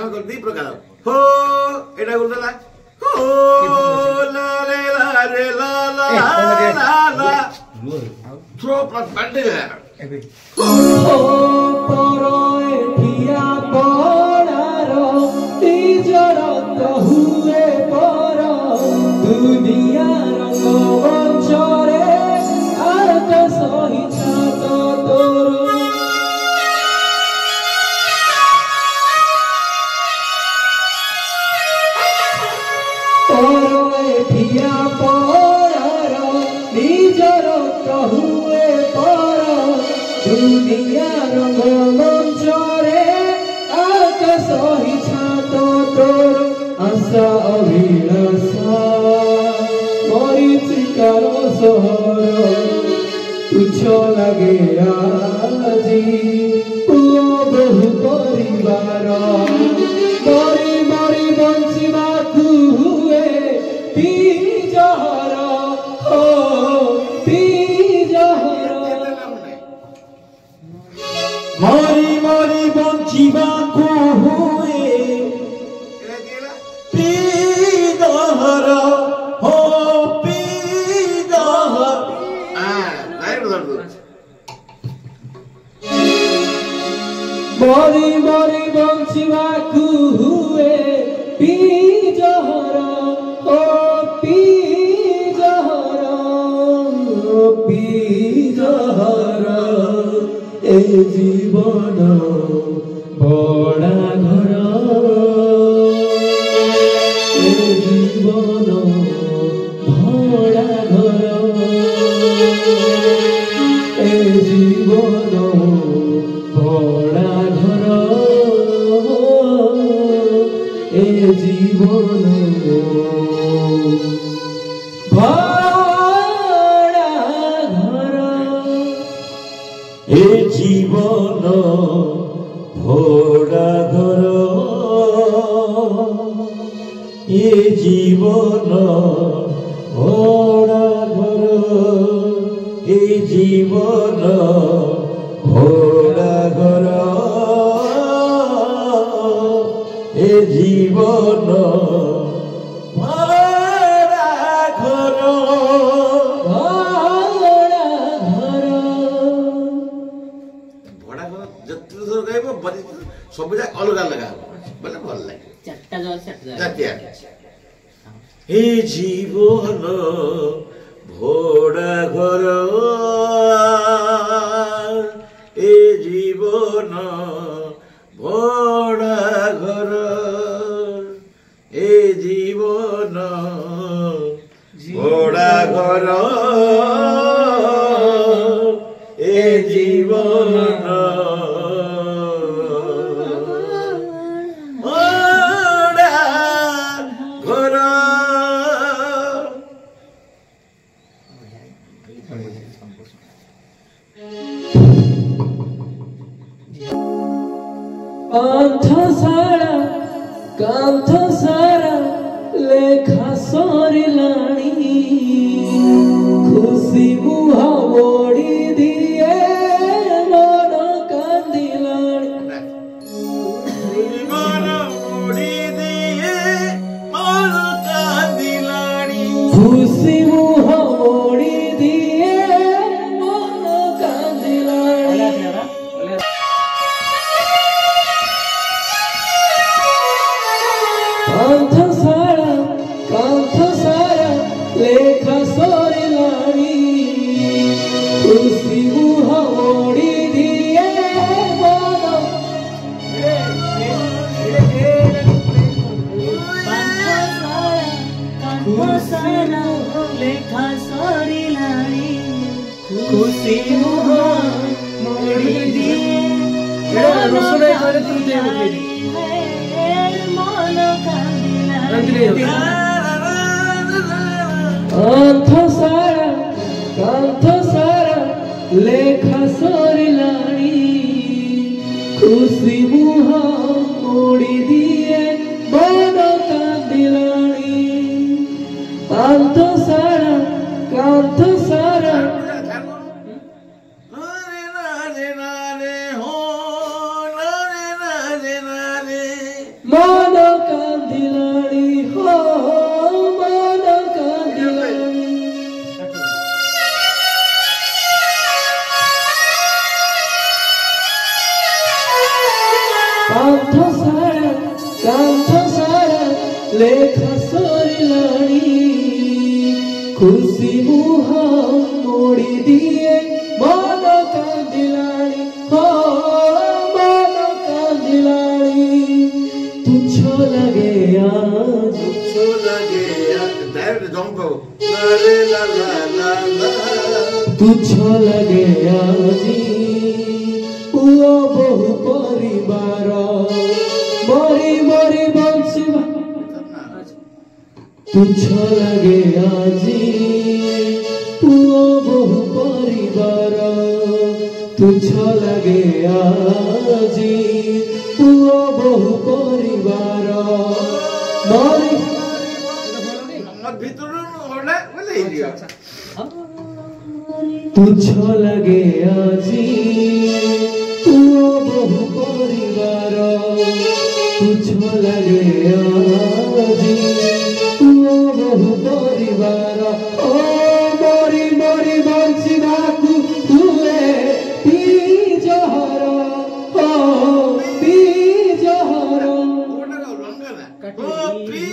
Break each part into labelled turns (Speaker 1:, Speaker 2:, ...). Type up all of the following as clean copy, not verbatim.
Speaker 1: आम कर दी प्रकार हो एटा गुलला हो ला रे ला रे ला ला ला ला थ्रो प्लस बंडे है
Speaker 2: ओ परोए ठिया पड़ारो तिजर तो हुए पर दुनिया रंगमंचरे आत सही छात तोर परोए ठिया पड़ारो तिजर तो हुए पर दुनिया रंगमंचरे आकाश ही छात तोर आशा अभिलाषा मरीचिकार सहर तुच्छ लगे आजी पुओ बहु परिवार मरी मरी बंचिबाकु हुए तीजहर हो तीजहर मरी मरी बंचिबाकु हुए पीदहर हो पीदहर मरी मरी बंचिबाकु हुए पीजहर हो पीजहर पीजहर ए जीवन बड़ा घर ए जीवन भड़ा घर ए जीवन बड़ा घर ए जीवन भड़ा घर ए जीवन भोड़ा घर ए जीवन भोड़ा घर ए जीवन भोड़ा घर ए जीवन
Speaker 1: सब अलग अलग बोले भल लगे ए जीवन भोड़ा घर ए जीवन भोड़ा घर ए जीवन भोड़ा घर ए जीवन
Speaker 2: कांथ सारा लेखा सरिलाणी खुशी मुह मोड़ी दिए मन कांदिलाणी
Speaker 1: मन मोड़ी दिए मन कांदिलाणी
Speaker 2: खुशी मुह मोड़ी दिए मन कांदिलाणी कांथ सारा लेखा सरिलाणी खुशी मुह मोड़ी दिए मन
Speaker 3: कांथ सारा लेखा सरिलाणी खुशी मुह मोड़ी दिए
Speaker 2: रसोई करे तू दे
Speaker 3: मन
Speaker 2: कांथ सारा लेखा सरिलाणी खुशी मुह मोड़ी दिए मन कांदिलाणी कांथ सारा କାନ୍ଥ ସାରା ଲେଖା ସରିଲାଣି ଖୁସି ମୁହଁ ମୋଡ଼ି ଦିଏ ମନ କାନ୍ଦିଲାଣି ମନ କାନ୍ଦିଲାଣି ତୁଚ୍ଛ ଲାଗେ ଆଜି ତୁଚ୍ଛ ଲାଗେ ଆଜି ପୁଅ ବହୁ ପରିବାର ମରି ମରି ବଞ୍ଚିବା ତୁଚ୍ଛ ଲାଗେ ଆଜି ପୁଅ ବହୁ ପରିବାର ତୁଚ୍ଛ ଲାଗେ ଆଜି ପୁଅ ବହୁ ପରିବାର ମରି তুচ্ছ লাগে আজি পুଅ বহু ପରିବାର তুচ্ছ লাগে আজি পুଅ বহু ପରିବାର ଓ ମରି ମରି ବଞ୍ଚିବାକୁ ହୁଏ ପିଜହର ଓ ପିଜହର ପିଜହର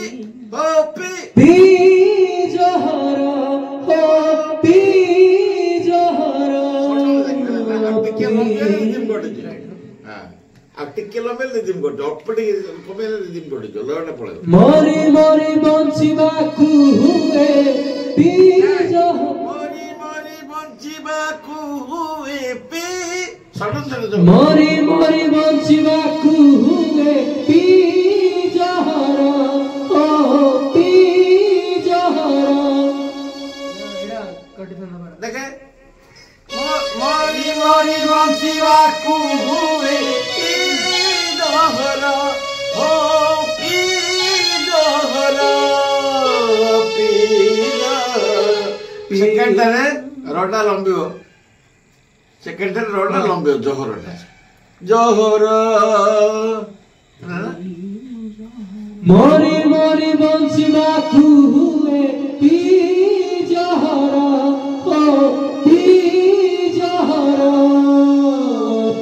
Speaker 2: ମରି ମରି ବଞ୍ଚିବାକୁ ହୁଏ ମରି ମରି ବଞ୍ଚିବାକୁ ହୁଏ ପିଜହର ଓ ପିଜହର
Speaker 1: ଦେଖେ ମରି ମରି ବଞ୍ଚିବାକୁ ହୁଏ ପିଜହର ଓ ପିଜହର ସେକେଣ୍ଡରେ ରଟା ଲମ୍ବିବ ସେକେଣ୍ଡରେ ରଟା ଲମ୍ବିବ ଜହରଟା ଜହର
Speaker 2: ମରି ମରି ବଞ୍ଚିବାକୁ ହୁଏ ପିଜହର ଓ ପିଜହର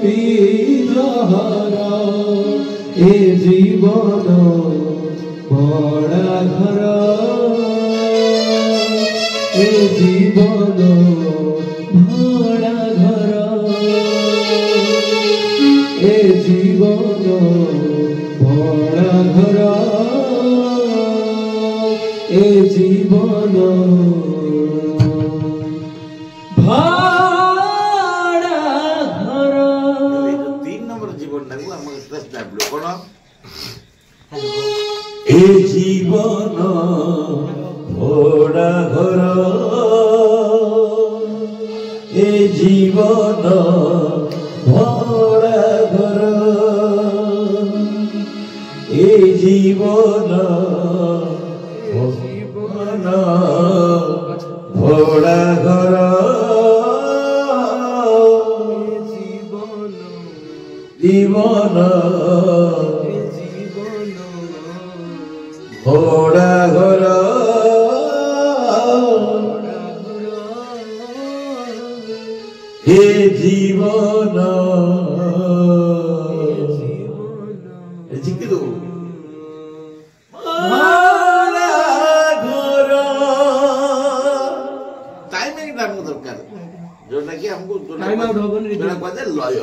Speaker 2: ପିଜହର ଏ ଜୀବନ ଭଡ଼ା ଘର ଏ ଜୀବନ ଭଡ଼ା ଘର ଏ ଜୀବନ ଭଡ଼ା ଘର ଏ ଜୀବନ ଭଡ଼ା ଘର
Speaker 1: 3 নম্বর জীবনটাକୁ আমাকে স্টাবলিশ কোন এ জীবন ভোড়া ঘর এ জীবন ভোড়া ঘর এ জীবন জীবন ভোড়া ঘর জীবন ভোড়া ঘর হে জীবন জিকে দেবো टाइमिंग दरकार जोटा कि हमको जोटा लय